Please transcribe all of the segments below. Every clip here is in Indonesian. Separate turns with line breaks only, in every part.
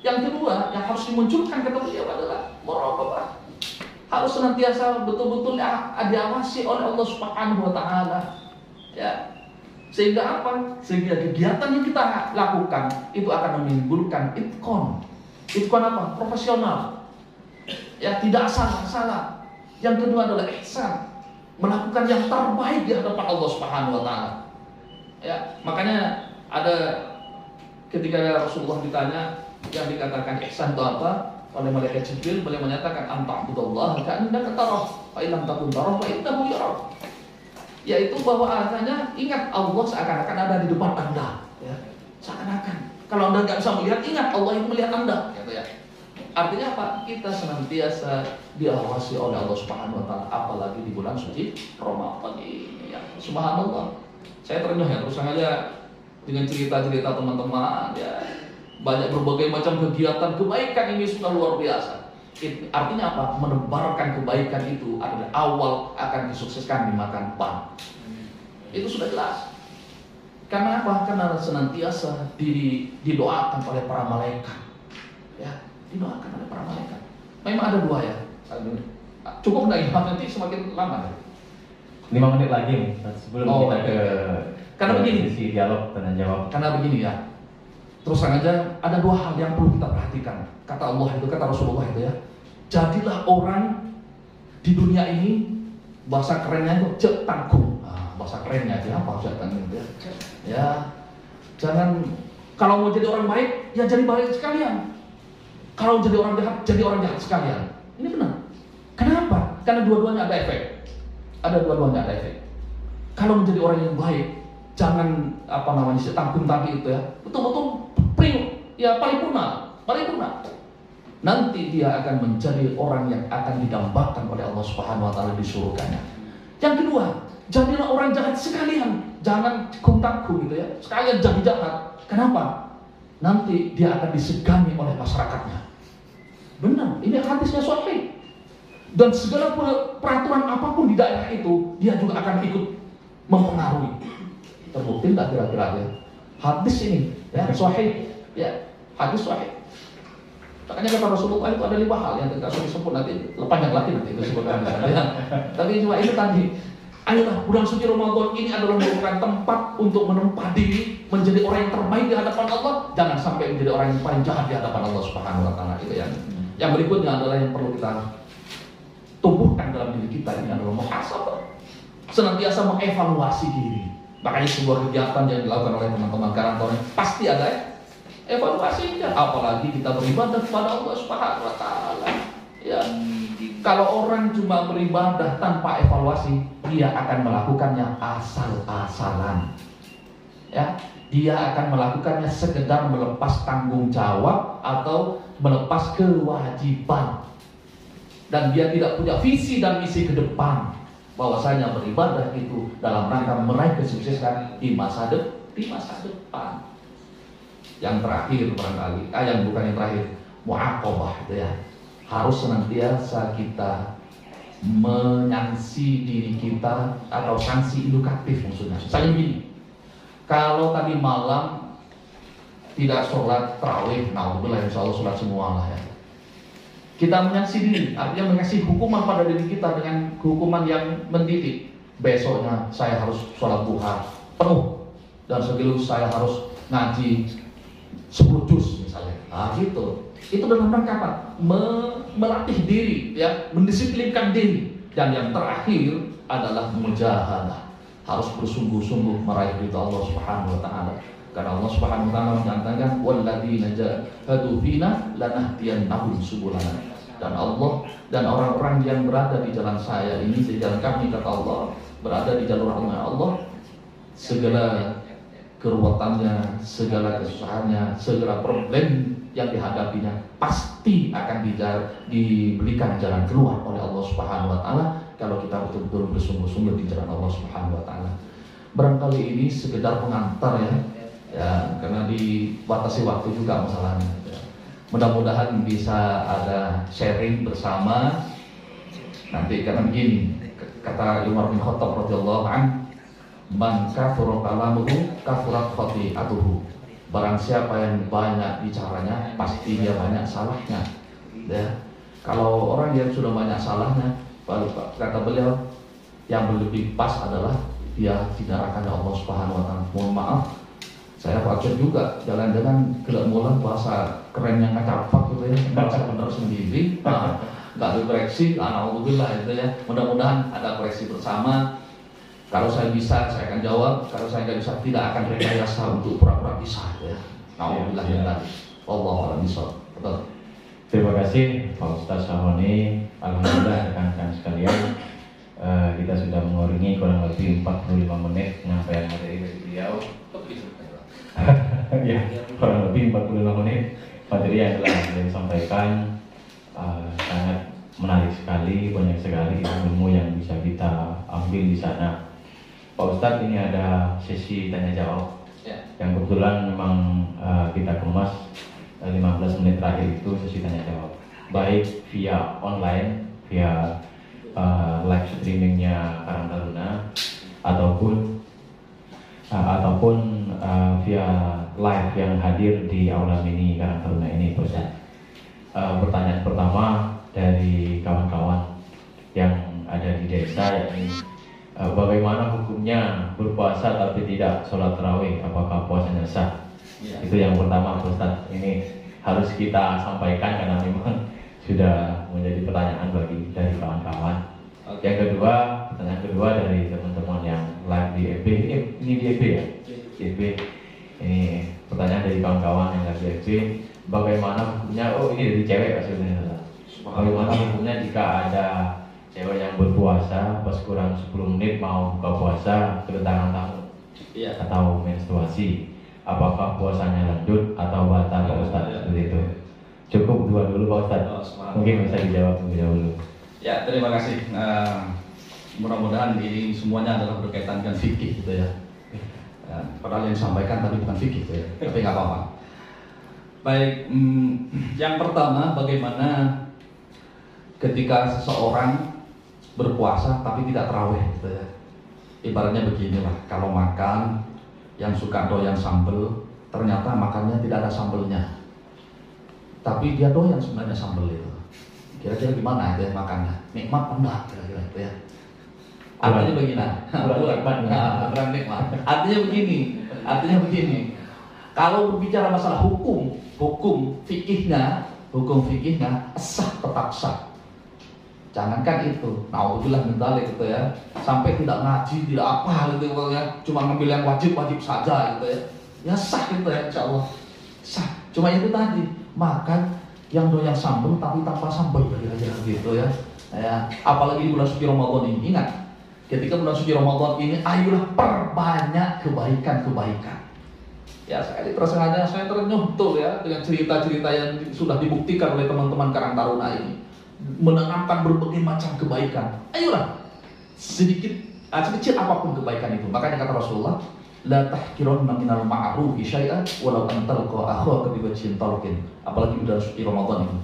Yang kedua, yang harus dimunculkan kata beliau adalah muraqabah. Harus senantiasa betul-betul diawasi oleh Allah Subhanahu wa taala. Ya. Sehingga apa? Sehingga kegiatan yang kita lakukan itu akan menimbulkan itqan. Itqan apa? Profesional. Ya, tidak salah. Yang kedua adalah ihsan. Melakukan yang terbaik di hadapan Allah Subhanahu wa taala. Ya, makanya ada ketika Rasulullah ditanya yang dikatakan ihsan itu apa? Oleh malaikat Jibril, beliau menyatakan anta'budallaha ka'annaka tarahu fa in lam takun tarahu fa innahu yarak. Yaitu bahwa artinya ingat Allah seakan-akan ada di depan Anda, ya. Seakan-akan. Kalau Anda nggak bisa melihat, ingat Allah yang melihat Anda, gitu ya. Artinya apa? Kita senantiasa diawasi oleh Allah Subhanahu wa taala, apalagi di bulan suci Ramadan ini, ya. Subhanallah. Saya terenyuh ya, terus aja dengan cerita-cerita teman-teman, ya. Banyak berbagai macam kegiatan kebaikan ini sudah luar biasa. Artinya apa? Menebarkan kebaikan itu adalah awal akan disukseskan di masa depan. Itu sudah jelas. Karena apa? Karena senantiasa didoakan oleh para malaikat. Ya, didoakan oleh para malaikat. Memang ada dua ya. Cukup nggak ya? Nanti semakin lama ya.
5 menit lagi sebelum kita ke
karena begini
sesi dialog dan jawab.
Karena begini ya. Terus aja ada dua hal yang perlu kita perhatikan. Kata Allah itu, kata Rasulullah itu ya. Jadilah orang di dunia ini, bahasa kerennya itu tanggung. Nah, bahasa kerennya aja apa bahasa tanggung itu ya. Ya, jangan kalau mau jadi orang baik, ya jadi baik sekalian. Kalau jadi orang jahat, jadi orang jahat sekalian. Ini benar. Kenapa? Karena dua-duanya ada efek. Dua-duanya ada efek. Kalau menjadi orang yang baik, jangan tanggung tadi itu ya. Betul-betul paripurna. Nanti dia akan menjadi orang yang akan didambakan oleh Allah Subhanahu wa taala di surganya. Yang kedua, jadilah orang jahat sekalian. Jangan tanggung gitu ya. Sekalian jadi jahat. Kenapa? Nanti dia akan disegani oleh masyarakatnya. Benar, ini hadisnya sahih. Dan segala peraturan apapun di daerah itu, dia juga akan ikut mempengaruhi. Terbukti tak kira-kira ya? Hadis ini, ya, sahih, ya, hadis sahih. Makanya kata Rasulullah itu ada 5 hal yang tidak usah disebut nanti, panjang lagi nanti itu sebutkan ya. Tapi cuma ini tadi, ayolah bulan suci Ramadan ini adalah merupakan tempat untuk menempa diri menjadi orang yang terbaik di hadapan Allah. Jangan sampai menjadi orang yang paling jahat di hadapan Allah Subhanahu wa taala itu ya. Yang berikutnya adalah yang perlu kita tumbuhkan dalam diri kita ini adalah muhasabah. Senantiasa mengevaluasi diri. Makanya sebuah kegiatan yang dilakukan oleh teman-teman kantor pasti ada evaluasinya. Apalagi kita beribadah kepada Allah Subhanahu wa taala. Ya. Kalau orang cuma beribadah tanpa evaluasi, dia akan melakukannya asal-asalan. Ya, dia akan melakukannya sekedar melepas tanggung jawab atau melepas kewajiban. Dan dia tidak punya visi dan misi ke depan. Bahwasanya beribadah itu dalam rangka meraih kesuksesan di masa depan. Yang terakhir barangkali, yang bukan yang terakhir, mu'aqabah itu ya. Harus senantiasa kita menyangsi diri kita atau sanksi edukatif maksudnya. Misalnya begini, kalau tadi malam tidak sholat tarawih, naudzubillah, insya Allah sholat semua lah ya. Kita menyangsi diri, artinya mengasih hukuman pada diri kita dengan hukuman yang mendidik. Besoknya saya harus sholat duha penuh, dan sekaligus saya harus ngaji 10 juz misalnya. Nah gitu. Itu dalam rangka apa? Melatih diri, ya, mendisiplinkan diri. Dan yang terakhir adalah mujahadah. Harus bersungguh-sungguh meraih ridha Allah Subhanahu wa taala. Karena Allah Subhanahu wa taala menyatakan walladzina jahadu fina lanahdiyannahum subulana. Dan Allah dan orang-orang yang berada di jalan saya ini, di jalan kami, kata Allah, berada di jalur Allah, segala keruwetannya, segala kesusahannya, segala problem yang dihadapinya pasti akan diberikan jalan keluar oleh Allah Subhanahu wa taala kalau kita betul-betul bersungguh-sungguh di jalan Allah Subhanahu wa taala. Barangkali ini sekedar pengantar ya. Ya, karena dibatasi waktu juga masalahnya. Ya. Mudah-mudahan bisa ada sharing bersama. Nanti karena begini, kata Umar bin Khattab radhiyallahu anhu, man kafara kalamuhu kafarat khati'atuhu. Barang siapa yang banyak bicaranya, pasti dia banyak salahnya. Ya. Kalau orang yang sudah banyak salahnya, kata beliau, yang lebih pas adalah dia tindakan Allah Subhanahu Wa Taala. Mohon maaf, saya wajar juga jalan dengan gelap bahasa keren yang ngacapak gitu ya, merasa benar sendiri, nggak dikoreksi, alhamdulillah itu ya. Mudah-mudahan ada koreksi bersama. Kalau saya bisa, saya akan jawab. Kalau saya nggak bisa, tidak akan rekayasa untuk pura-pura bisa ya. Alhamdulillah ya. Wallahu a'lam bishawab. Betul.
Terima kasih Pak Ustaz Syahoni. Alhamdulillah rekan-rekan sekalian, kita sudah mengurangi kurang lebih 45 menit penyampaian materi dari beliau. Ya, kurang lebih 45 menit materi yang telah beliau sampaikan sangat menarik sekali, banyak sekali ilmu yang bisa kita ambil di sana. Pak Ustadz, ini ada sesi tanya jawab yang kebetulan memang kita kemas 15 menit terakhir itu sesi tanya jawab, baik via online, via live streamingnya Karang Taruna, ataupun via live yang hadir di aula mini Karang Taruna ini, Pak Ustadz. Pertanyaan pertama dari kawan-kawan yang ada di desa, yakni bagaimana hukumnya berpuasa tapi tidak sholat tarawih, apakah puasanya sah? Ya. Itu yang pertama, Ustaz. Ini harus kita sampaikan karena memang sudah menjadi pertanyaan dari kawan-kawan. Yang kedua, pertanyaan kedua dari teman-teman yang live di FB. Ini di FB ya? Di FB. Ini pertanyaan dari kawan-kawan yang live di FB. Bagaimana hukumnya? Oh, ini dari cewek maksudnya. Bagaimana hukumnya jika ada cewek yang berpuasa pas kurang 10 menit mau buka puasa kedatangan tamu atau menstruasi, apakah puasanya lanjut atau batal, Pak Ustadz? Seperti itu. Cukup dua dulu, Pak Ustadz. Mungkin bisa dijawab lebih dahulu.
Ya, terima kasih. Mudah-mudahan ini semuanya adalah berkaitan dengan fikih gitu ya. Padahal yang disampaikan tadi bukan fikih gitu ya, tapi nggak apa-apa. Baik, yang pertama, bagaimana ketika seseorang berpuasa tapi tidak tarawih gitu ya. Ibaratnya beginilah, kalau makan yang suka doyan sambel, ternyata makannya tidak ada sambelnya, tapi dia doyan sebenarnya sambel itu. Kira-kira gimana ya makannya? Nikmat enggak kira-kira itu ya? Artinya begini, kurang nikmat. Artinya begini. Kalau berbicara masalah hukum fikihnya sah, tetap sah. Jangankan itu, naudzubillah min dzalik gitu ya. Sampai tidak ngaji, tidak apa gitu ya. Cuma ngambil yang wajib saja gitu ya. Ya sah gitu ya, insyaallah. Sah. Cuma itu tadi, makan yang doyan sambal tapi tanpa sambal kira-kira gitu ya. Ya, apalagi di bulan suci Ramadan ini, ingat, ketika bulan suci Ramadan ini, ayolah perbanyak kebaikan-kebaikan. Ya, terus sengaja saya terenyuh betul ya dengan cerita-cerita yang sudah dibuktikan oleh teman-teman Karang Taruna ini. Menanamkan berbagai macam kebaikan. Ayolah, sekecil apapun kebaikan itu. Makanya kata Rasulullah, la tahkiranna minal ma'rufi syai'an walau an talqa akhaka bi wajhin talqin. Apalagi udah suci Ramadan ini.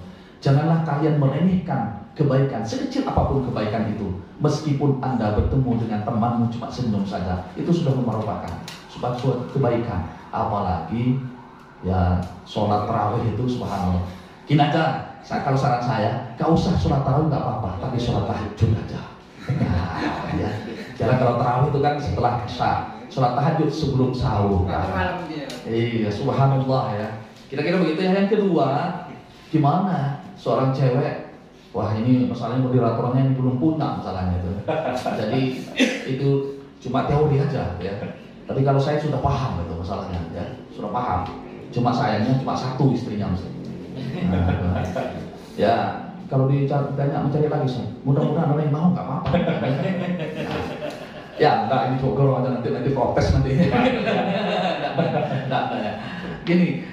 Janganlah kalian meremehkan kebaikan, sekecil apapun kebaikan itu. Meskipun Anda bertemu dengan temanmu cuma senyum saja, itu sudah merupakan suatu kebaikan. Apalagi ya sholat tarawih itu subhanallah. Gini aja, kalau saran saya, gak usah sholat tarawih nggak apa-apa, tapi sholat tahajud aja. Nah, ya. Jangan kalau tarawih itu kan setelah isya, sholat tahajud sebelum sahur. Kan? Iya, subhanallah ya. Kira-kira begitu ya. Yang kedua, gimana seorang cewek? Wah, ini masalahnya moderatornya ini belum punya masalahnya itu. Jadi itu cuma teori aja ya. Tapi kalau saya sudah paham itu masalahnya ya, sudah paham. Cuma sayangnya cuma satu istrinya mesti. Nah, ya kalau ditanya mencari lagi sih, mudah-mudahan ada yang mau nggak apa-apa. Ya enggak, ini bogor aja nanti protes nanti. Enggak, ya. Gini,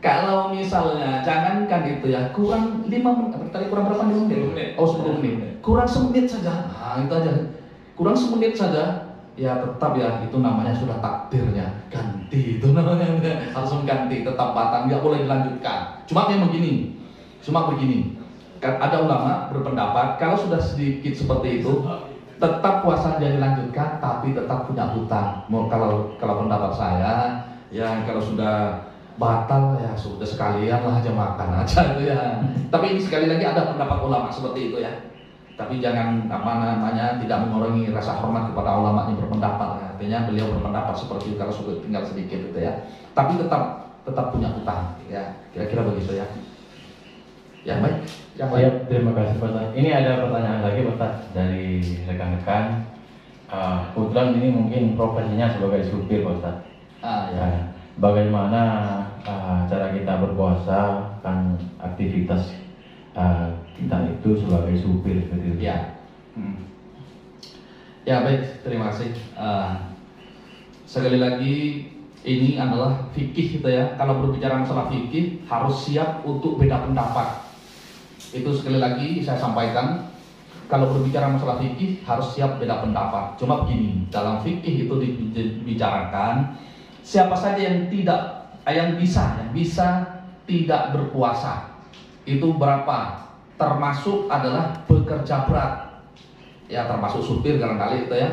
kalau misalnya jangankan itu ya kurang 5 menit, tadi kurang berapa 5 menit? Oh 10 menit, kurang semenit saja. Nah itu aja, kurang semenit saja. Ya tetap ya itu namanya sudah takdirnya ganti itu namanya langsung ganti, tetap batal, nggak boleh dilanjutkan. Cuma begini, ada ulama berpendapat kalau sudah sedikit seperti itu tetap puasa jadi dilanjutkan tapi tetap punya hutang. Kalau pendapat saya ya kalau sudah batal ya sudah sekalian lah aja makan aja itu ya. Tapi ini sekali lagi ada pendapat ulama seperti itu ya. Tapi jangan tidak mengurangi rasa hormat kepada ulama yang berpendapat. Artinya beliau berpendapat seperti itu kalau sudah tinggal sedikit gitu ya. Tapi tetap punya utang ya. Kira-kira begitu ya. Ya baik.
Terima kasih Pak Ustaz. Ini ada pertanyaan lagi Pak Ustaz dari rekan-rekan. Kebetulan ini mungkin profesinya sebagai supir Pak Ustaz. Ya. Bagaimana cara kita berpuasa kan aktivitas kita itu sebagai supir seperti itu.
Ya. Ya baik, terima kasih. Sekali lagi ini adalah fikih gitu ya. Kalau berbicara masalah fikih harus siap untuk beda pendapat. Itu sekali lagi saya sampaikan. Kalau berbicara masalah fikih harus siap beda pendapat. Cuma begini, dalam fikih itu dibicarakan siapa saja yang bisa tidak berpuasa. Itu berapa? Termasuk adalah bekerja berat. Ya termasuk supir barangkali itu ya.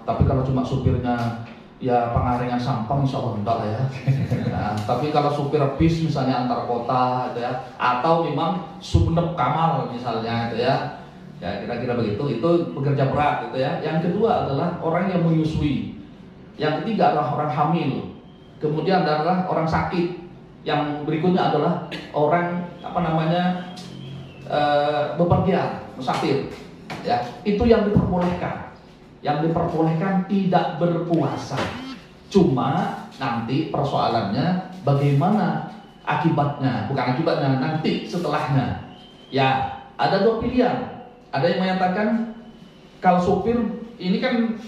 Tapi kalau cuma supirnya ya pengaringan sampah insya Allah enggak lah ya. Nah, tapi kalau supir bis misalnya antar kota gitu ya, atau memang Sumenep Kamal misalnya gitu ya. Ya kira-kira begitu, itu bekerja berat gitu ya. Yang kedua adalah orang yang menyusui. Yang ketiga adalah orang hamil. Kemudian adalah orang sakit. Yang berikutnya adalah orang bepergian, musafir. Ya, itu yang diperbolehkan. Yang diperbolehkan tidak berpuasa. Cuma nanti persoalannya bagaimana akibatnya, bukan akibatnya, nanti setelahnya. Ya, ada dua pilihan. Ada yang menyatakan kalau supir ini kan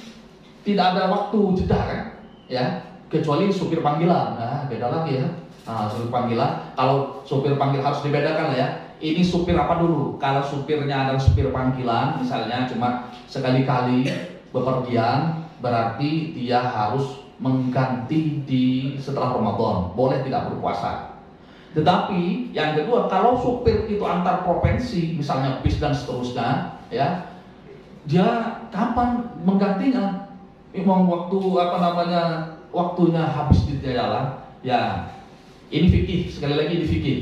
tidak ada waktu jeda kan, ya kecuali supir panggilan. Nah, beda lagi ya. Nah, supir panggilan, kalau supir panggil harus dibedakan lah ya. Ini supir apa dulu? Kalau supirnya adalah supir panggilan, misalnya cuma sekali-kali bepergian, berarti dia harus mengganti setelah Ramadan. Boleh tidak berpuasa. Tetapi yang kedua, kalau supir itu antar provinsi, misalnya bis dan seterusnya, ya, dia kapan menggantinya? Memang waktunya habis di jalan. Ya, ini fikih, sekali lagi ini fikih.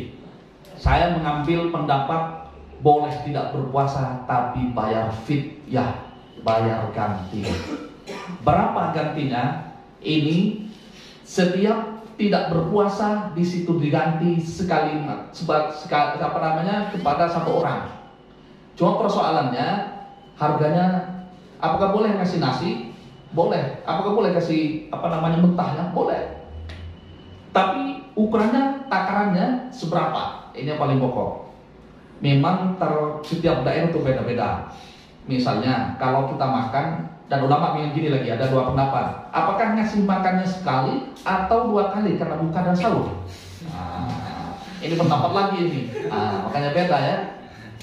Saya mengambil pendapat boleh tidak berpuasa, tapi bayar fidyah, bayar ganti. Berapa gantinya? Ini setiap tidak berpuasa di situ diganti kepada satu orang. Cuma persoalannya harganya, apakah boleh ngasih nasi? Boleh. Apakah boleh kasih mentahnya? Boleh. Tapi ukurannya, takarannya seberapa? Ini yang paling pokok. Memang setiap daerah itu beda-beda. Misalnya kalau kita makan, dan ulama bilang gini lagi, ada dua pendapat. Apakah ngasih makannya sekali atau dua kali karena buka dan sahur? Nah, ini pendapat lagi ini. Makanya beda ya,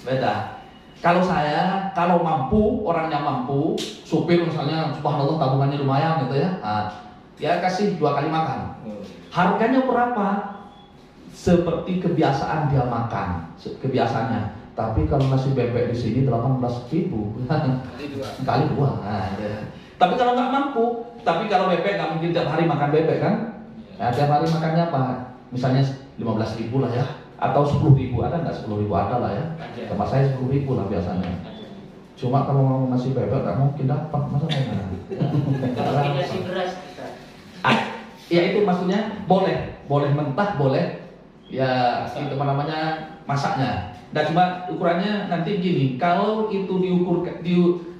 beda. Kalau mampu, orangnya mampu, supir misalnya, subhanallah tabungannya lumayan gitu ya, dia kasih 2 kali makan. Harganya berapa? Seperti kebiasaan dia makan, kebiasaannya. Tapi kalau nasi bebek di sini 18.000 kali 2. Nah, ya. Tapi kalau nggak mampu, tapi kalau bebek nggak mungkin tiap hari makan bebek kan? Ya, tiap hari makannya apa? Misalnya 15.000 lah ya, atau 10.000, ada nggak 10.000? Ada lah ya. Sama saya 10.000 lah biasanya. Cuma kalau mau nasi bebek nggak mungkin dapat, masa mana?
Nasi beras.
Ya itu maksudnya boleh mentah, boleh ya itu masaknya. Dan cuma ukurannya nanti gini, kalau itu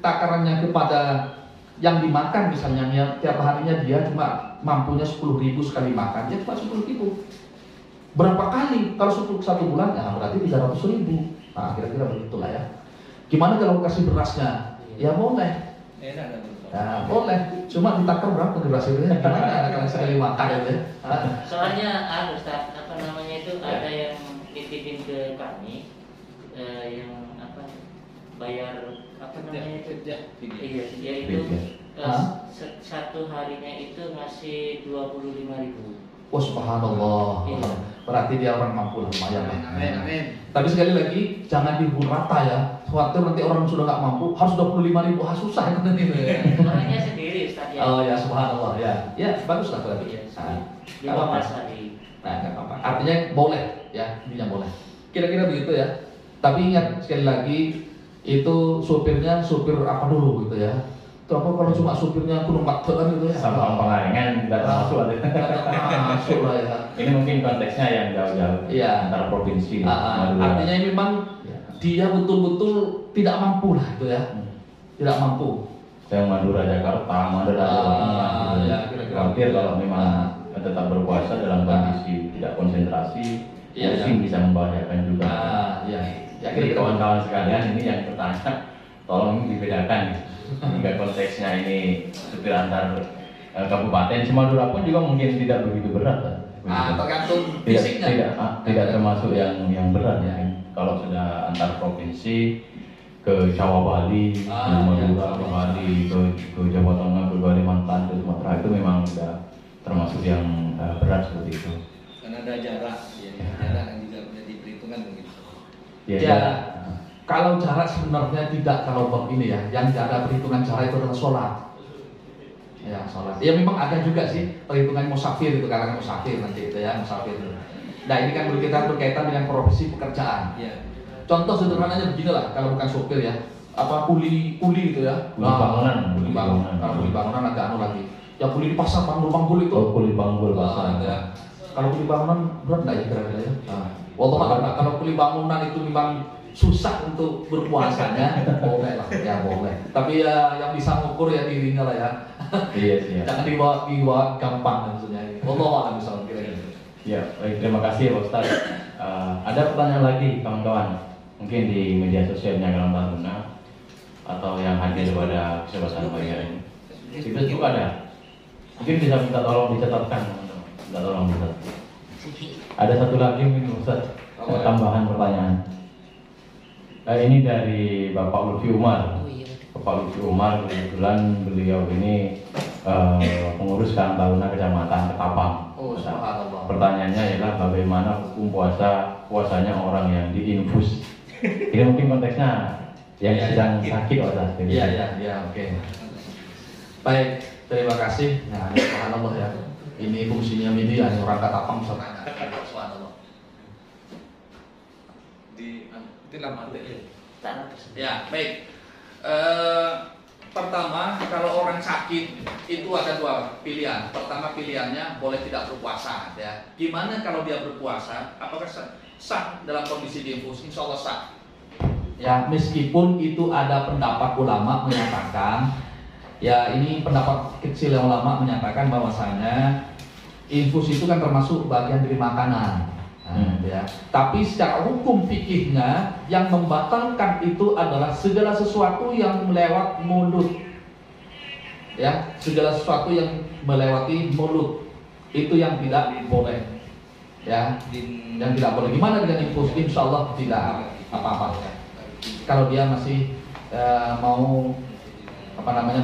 takarannya kepada yang dimakan misalnya, ya, tiap harinya dia cuma mampunya 10.000 sekali makan, dia cuma 10.000. Berapa kali? Kalau 1 bulan, ya berarti 300.000. Nah kira-kira begitulah ya. Gimana kalau kasih berasnya? Ya boleh. Ya boleh. Cuma ditakar berapa berasnya? Gimana kalau sekali makan ya?
Soalnya Ustaz, ada yang titipin ke kami. Yang bayar dia itu satu harinya itu ngasih 25.000.
Oh subhanallah.
Iya.
Berarti dia orang mampu lah, lumayan.
Amin.
Tapi sekali lagi jangan dihukul rata ya. Khawatir nanti orang sudah nggak mampu harus 25.000, susah itu nanti.
Orangnya sendiri Ustaz ya.
Oh ya subhanallah ya. Ya bagus lah berarti.
Iya, 15 hari.
Nah, nggak apa-apa. Artinya boleh, ya, intinya boleh. Kira-kira begitu ya. Tapi ingat sekali lagi, itu supirnya supir apa dulu gitu ya. Terus kalau cuma supirnya gunung baktean gitu ya.
Sama Pengalengan tidak termasuk ada.
Masuk lah ya.
Ini mungkin konteksnya yang jauh-jauh
Iya.
antara provinsi.
Artinya ini memang dia betul-betul tidak mampu lah itu ya. Tidak mampu.
Yang Madura Jakarta, Madura Jawa Tengah.
Ya, kira-kira.
Khawatir kalau memang tetap berpuasa dalam kondisi tidak konsentrasi, mungkin bisa membahayakan juga.
Ya,
Jadi kawan-kawan sekalian ini yang bertanya, tolong dibedakan. Hingga konteksnya ini supir antar kabupaten, Madura pun juga mungkin tidak begitu berat.
Tergantung fisiknya.
Tidak termasuk yang berat ya. Kalau sudah antar provinsi ke Jawa Bali, ke Madura, ke Bali, ke Jawa Tengah, ke Kalimantan, ke Sumatera itu memang sudah termasuk yang berat seperti itu.
Karena ada jarak, jarak yang juga menjadi perhitungan begitu.
Ya, kalau jarak sebenarnya tidak kalau bab ini ya, yang ada perhitungan jarak itu adalah sholat. Ya, sholat. Ya memang ada juga sih perhitungan musafir itu, kalangan musafir nanti itu ya, musafir. Nah ini kan berkaitan dengan profesi pekerjaan.
Ya.
Contoh sederhananya beginilah, kalau bukan supir ya, apa kuli gitu ya.
Kuli bangunan.
Kalau kuli bangunan agak anu lagi. Ya kuli di pasar panggul itu.
Oh, kuli panggul pasar.
Ya. Kalau kuli bangunan berat nggak ya kira-kira ya? Wallahualam. Kalau kuli bangunan itu memang susah untuk berpuasanya, boleh lah, ya boleh. Tapi ya yang bisa mengukur ya dirinya lah ya.
Iya sih.
Jangan dibawa gampang maksudnya. Wallahualam bisa kira-kira.
Ya, baik, terima kasih Pak Ustaz. Ada pertanyaan lagi kawan-kawan, mungkin di media sosialnya Karang Taruna atau yang hadir pada kesempatan pagi hari ini. Di Facebook ada. Mungkin bisa minta tolong dicatatkan, teman-teman. Minta tolong dicatat. Ada satu lagi mungkin Ustaz, tambahan pertanyaan. Ini dari Bapak Lutfi Umar. Bapak Lutfi Umar kebetulan beliau ini pengurus Karang Taruna Kecamatan Ketapang.
Subhanallah.
Pertanyaannya ialah bagaimana hukum puasanya orang yang diinfus. Ini mungkin konteksnya yang sedang sakit Ustaz.
Iya, oke. Baik, terima kasih. Nah, subhanallah ya. Ini fungsinya media, orang Ketapang bisa tanya. Subhanallah. Di lama ya, baik. Pertama, kalau orang sakit itu ada dua pilihan. Pertama pilihannya boleh tidak berpuasa ya. Gimana kalau dia berpuasa? Apakah sah dalam kondisi diinfus? Insya Allah sah. Ya, meskipun itu ada pendapat ulama menyatakan, ya ini pendapat kecil yang ulama menyatakan bahwasanya infus itu kan termasuk bagian dari makanan. Ya. Tapi secara hukum fikihnya yang membatalkan itu adalah segala sesuatu yang melewat mulut. Ya, segala sesuatu yang melewati mulut itu yang tidak boleh. Ya, yang tidak boleh. Gimana dengan infus? Insya Allah tidak apa-apa. Kalau dia masih mau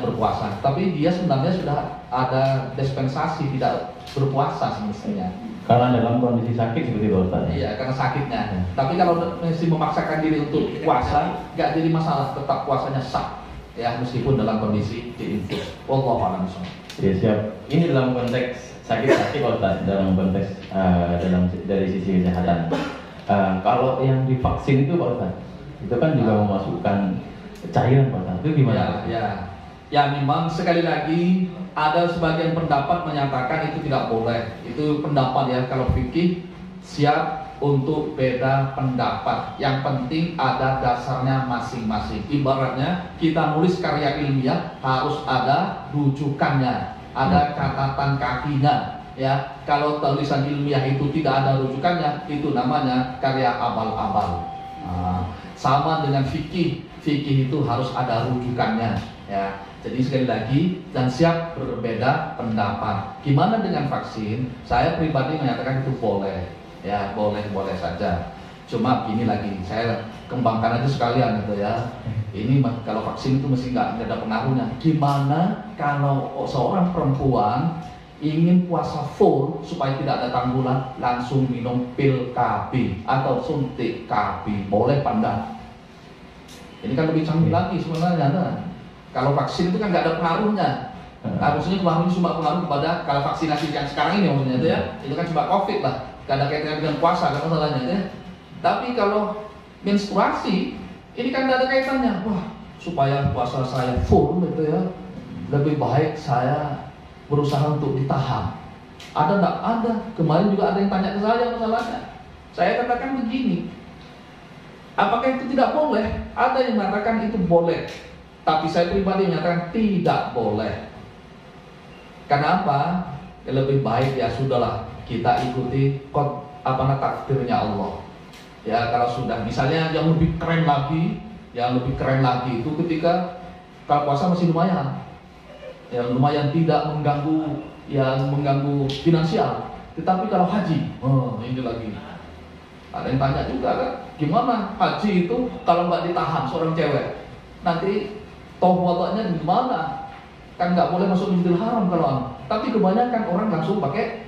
berpuasa, tapi dia sebenarnya sudah ada dispensasi tidak berpuasa semestinya.
Karena dalam kondisi sakit seperti itu Ustaz.
Iya, karena sakitnya. Tapi kalau masih memaksakan diri untuk puasa, nggak jadi masalah, tetap puasanya sah. Ya, meskipun dalam kondisi diinfus. Wallahu a'lam bishawab.
Ya, siap. Ini dalam konteks sakit Ustaz, dalam konteks dari sisi kesehatan. Kalau yang divaksin itu Pak Ustaz, itu kan juga memasukkan cairan Pak Ustaz. Itu gimana?
Ya, memang sekali lagi ada sebagian pendapat menyatakan itu tidak boleh. Itu pendapat ya, kalau fikih siap untuk beda pendapat. Yang penting ada dasarnya masing-masing. Ibaratnya kita nulis karya ilmiah harus ada rujukannya, ada catatan kakinya. Ya, kalau tulisan ilmiah itu tidak ada rujukannya, itu namanya karya abal-abal. Sama dengan fikih itu harus ada rujukannya. Ya. Jadi sekali lagi dan siap berbeda pendapat. Gimana dengan vaksin? Saya pribadi menyatakan itu boleh, ya boleh saja. Cuma begini lagi, saya kembangkan aja sekalian gitu ya. Ini kalau vaksin itu mesti nggak ada pengaruhnya. Gimana kalau seorang perempuan ingin puasa full supaya tidak ada tanggulan, langsung minum pil KB atau suntik KB, boleh pandang? Ini kan lebih canggih lagi sebenarnya. Nah. Kalau vaksin itu kan nggak ada pengaruhnya, Nah, maksudnya pengaruh cuma pengaruh kepada kalau vaksinasi yang sekarang ini maksudnya itu ya, itu kan cuma COVID lah, gak ada kaitannya dengan puasa kan masalahnya ya. Tapi kalau menstruasi ini kan gak ada kaitannya. Wah, supaya puasa saya full gitu ya, lebih baik saya berusaha untuk ditahan. Ada enggak? Ada. Kemarin juga ada yang tanya ke saya masalahnya. Saya katakan begini, apakah itu tidak boleh? Ada yang mengatakan itu boleh, tapi saya pribadi menyatakan tidak boleh. Kenapa? Ya lebih baik ya sudahlah kita ikuti takdirnya Allah. Ya kalau sudah, misalnya yang lebih keren lagi, itu ketika kalau puasa masih lumayan, ya lumayan tidak mengganggu finansial. Tetapi kalau haji, ini lagi. Ada yang tanya juga kan, gimana haji itu kalau nggak ditahan seorang cewek, nanti tawabnya di mana? Kan nggak boleh masuk Masjidil Haram kalau tapi kebanyakan orang langsung pakai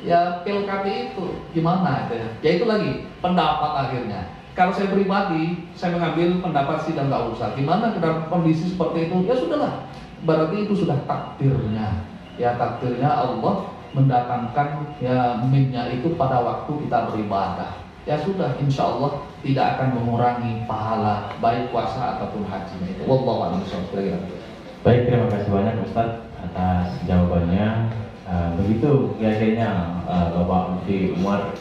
ya pil KB itu gimana itu ya? Ya itu lagi pendapat akhirnya. Kalau saya pribadi, saya mengambil pendapat sih dan nggak usah. Gimana dalam kondisi seperti itu? Ya sudahlah. Berarti itu sudah takdirnya. Ya takdirnya Allah mendatangkan ya minnya itu pada waktu kita beribadah. Ya sudah, insya Allah tidak akan mengurangi pahala baik puasa ataupun hajinya itu. Wallahu a'lam bishawab.
Baik, terima kasih banyak Ustadz atas jawabannya. Begitu kira-kiranya Bapak Mufti Umar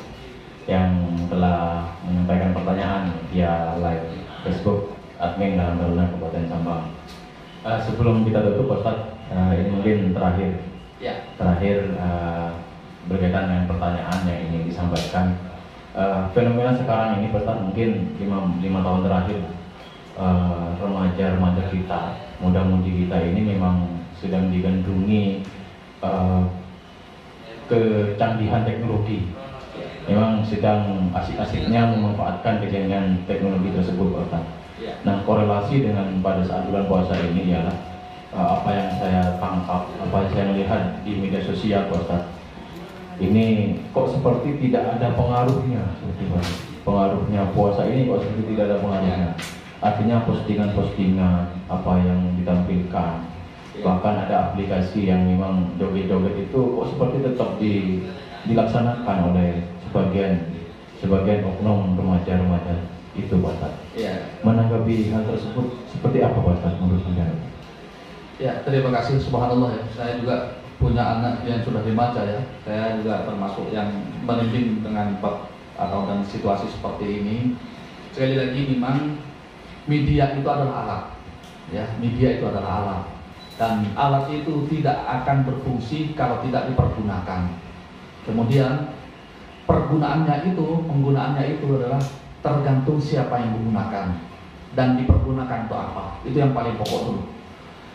yang telah menyampaikan pertanyaan via live Facebook admin dalam Taruna Kabupaten Sampang. Sebelum kita tutup Ustadz, ini mungkin terakhir berkaitan dengan pertanyaan yang ingin disampaikan. Fenomena sekarang ini Ustadz mungkin 5 tahun terakhir, remaja-remaja kita, muda-mudi kita ini memang sedang digandrungi kecanggihan teknologi. Memang sedang asik-asiknya memanfaatkan kecanggihan teknologi tersebut, Pak. Nah, korelasi dengan pada saat bulan puasa ini ialah apa yang saya tangkap, apa yang saya lihat di media sosial, Pak. Ini kok seperti tidak ada pengaruhnya, seperti Pak. Pengaruhnya puasa ini kok seperti tidak ada pengaruhnya. Artinya postingan-postingan apa yang ditampilkan, bahkan ada aplikasi yang memang joget-joget itu kok seperti tetap dilaksanakan oleh sebagian oknum remaja-remaja itu, Pak Ustaz. Menanggapi hal tersebut seperti apa, Pak Ustaz, menurut Anda?
Ya, terima kasih. Subhanallah ya. Saya juga punya anak yang sudah remaja ya. Saya juga termasuk yang memimpin dengan situasi seperti ini. Sekali lagi memang media itu adalah alat, ya. Media itu adalah alat, dan alat itu tidak akan berfungsi kalau tidak dipergunakan. Kemudian penggunaannya itu adalah tergantung siapa yang menggunakan dan dipergunakan untuk apa. Itu yang paling pokok dulu.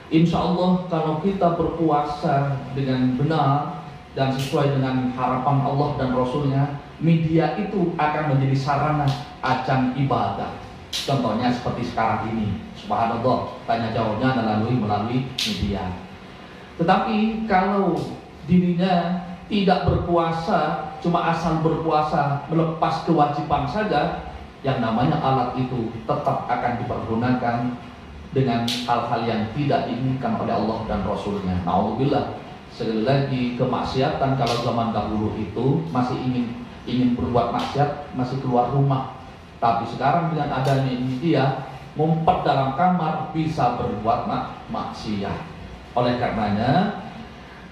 Insya Allah kalau kita berpuasa dengan benar dan sesuai dengan harapan Allah dan Rasulnya, media itu akan menjadi sarana ajang ibadah. Contohnya seperti sekarang ini, subhanallah, tanya jawabnya melalui media. Tetapi kalau dirinya tidak berpuasa, cuma asal berpuasa, melepas kewajiban saja, yang namanya alat itu tetap akan dipergunakan dengan hal-hal yang tidak diinginkan oleh Allah dan Rasulnya. Na'udzubillah. Sekali lagi, kemaksiatan kalau zaman dahulu itu masih ingin berbuat maksiat, masih keluar rumah. Tapi sekarang dengan adanya media, ngumpet dalam kamar bisa berbuat maksiat. Oleh karenanya,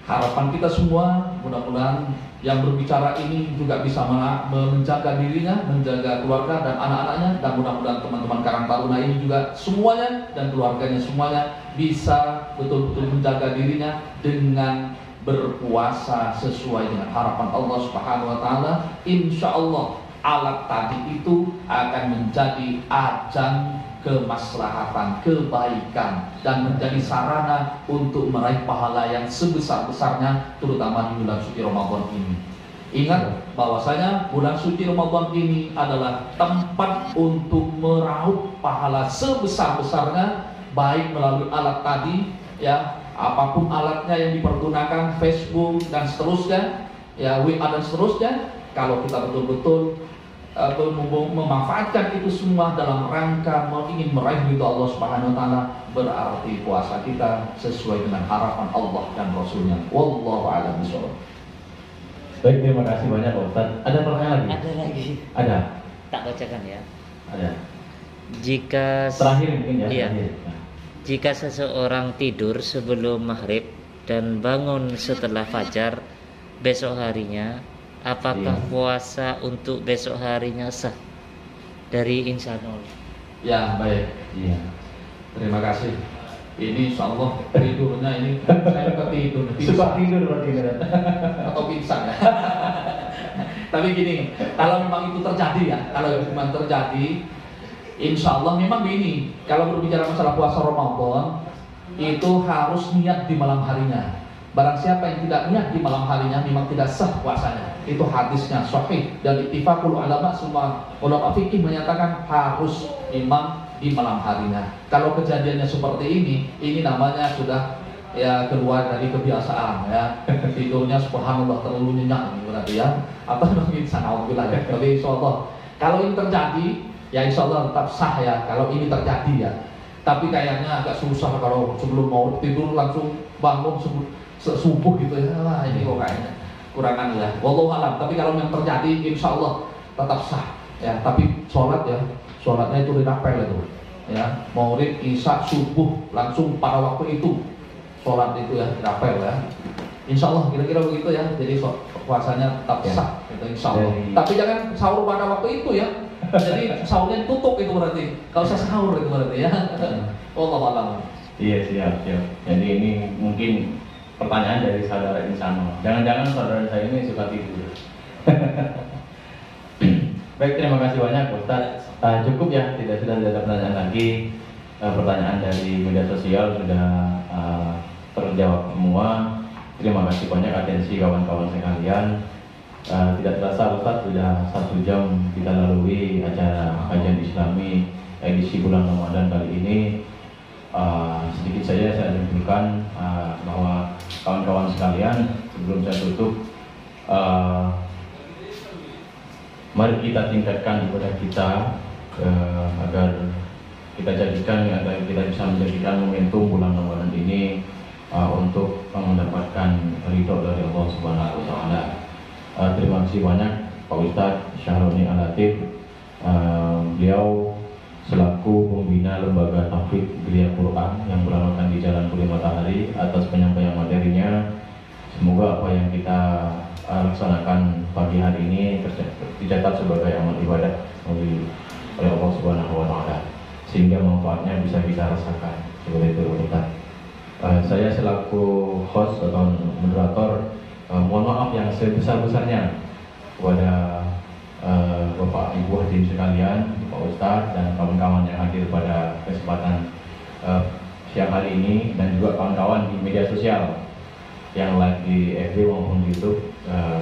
harapan kita semua mudah-mudahan yang berbicara ini juga bisa menjaga dirinya, menjaga keluarga dan anak-anaknya, dan mudah-mudahan teman-teman Karang Taruna ini juga semuanya dan keluarganya semuanya bisa betul-betul menjaga dirinya dengan berpuasa sesuai dengan harapan Allah Subhanahu wa taala. Insya Allah alat tadi itu akan menjadi ajang kemaslahatan, kebaikan, dan menjadi sarana untuk meraih pahala yang sebesar-besarnya, terutama di bulan suci Ramadan ini. Ingat bahwasanya bulan suci Ramadan ini adalah tempat untuk meraup pahala sebesar-besarnya, baik melalui alat tadi, ya, apapun alatnya yang dipergunakan, Facebook dan seterusnya, ya, WA dan seterusnya. Kalau kita betul-betul memanfaatkan itu semua dalam rangka ingin meraih ridho Allah Subhanahu wa taala, berarti puasa kita sesuai dengan harapan Allah dan Rasulnya. Wallahu a'lam bishawab.
Baik, terima kasih banyak Pak Ustaz. Ada pertanyaan lagi?
Ada lagi.
Ada.
Tak bacakan ya.
Ada.
Jika
Terakhir mungkin ya.
Iya.
Terakhir.
Jika seseorang tidur sebelum maghrib dan bangun setelah fajar besok harinya, apakah
Iya.
puasa untuk besok harinya sah? Dari Insanul.
Ya, baik.
Iya.
Terima kasih. Ini insyaallah tidurnya ini saya ketidur.
Suka tidur berarti kan?
Atau pingsan ya. Tapi gini, kalau memang itu terjadi ya, kalau memang terjadi, insya Allah memang gini. Kalau berbicara masalah puasa Ramadan, itu harus niat di malam harinya. Barang siapa yang tidak niat di malam harinya, memang tidak sah puasanya. Itu hadisnya sahih dan ittifaqul ulama, semua ulama fikih menyatakan harus imam di malam harinya. Kalau kejadiannya seperti ini namanya sudah ya keluar dari kebiasaan ya. Tidurnya subhanallah terlalu nyenyak berarti ya. Atau mungkin sanawillah ya. Tapi insyaallah kalau ini terjadi ya insyaallah tetap sah ya kalau ini terjadi ya. Tapi kayaknya agak susah kalau sebelum mau tidur langsung bangun subuh gitu ya. Wah, ini kok kayaknya kurangan ya. Wallahu alam. Tapi kalau yang terjadi insyaallah tetap sah ya. Tapi sholatnya itu dirapel itu ya, maulid, isya, subuh langsung pada waktu itu sholat itu ya, dirapel ya. Insya Allah kira-kira begitu ya. Jadi puasanya tetap sah gitu, insya Allah. Tapi jangan sahur pada waktu itu ya. Jadi sahurnya tutup itu berarti. Kalau usah sahur itu berarti ya. Wallahu a'lam.
Iya, siap. Jadi ini mungkin pertanyaan dari saudara Insano. Jangan-jangan saudara saya ini suka tidur. Baik, terima kasih banyak Ustaz. Cukup ya, sudah ada pertanyaan lagi. Pertanyaan dari media sosial sudah terjawab semua. Terima kasih banyak atensi kawan-kawan sekalian. Tidak terasa Ustaz sudah 1 jam kita lalui acara kajian Islami edisi bulan Ramadan kali ini. Sedikit saja saya simpulkan bahwa kawan-kawan sekalian, sebelum saya tutup, mari kita tingkatkan ibadah kita agar kita bisa menjadikan momentum bulan Ramadan ini untuk mendapatkan ridho dari Allah Subhanahu wa taala. Terima kasih banyak Pak Ustadz Syahroni Al-Latif. Beliau selaku pembina lembaga tahfidz Geria Quran yang beralamatkan di Jalan Budi Matahari, atas penyampaian materinya. Semoga apa yang kita laksanakan pagi hari ini dicatat sebagai amal ibadah oleh Allah Subhanahu wa taala, sehingga manfaatnya bisa kita rasakan. Seperti itu Ustaz. Saya selaku host atau moderator mohon maaf yang sebesar-besarnya kepada Bapak Ibu hadirin sekalian, Pak Ustadz dan kawan-kawan yang hadir pada kesempatan siang hari ini, dan juga kawan-kawan di media sosial yang live di FB maupun YouTube.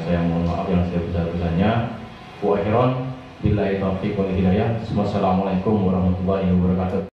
Saya mohon maaf yang sebesar-besarnya. Wa akhiran billahi taufiq wal hidayah. Wassalamualaikum warahmatullahi wabarakatuh.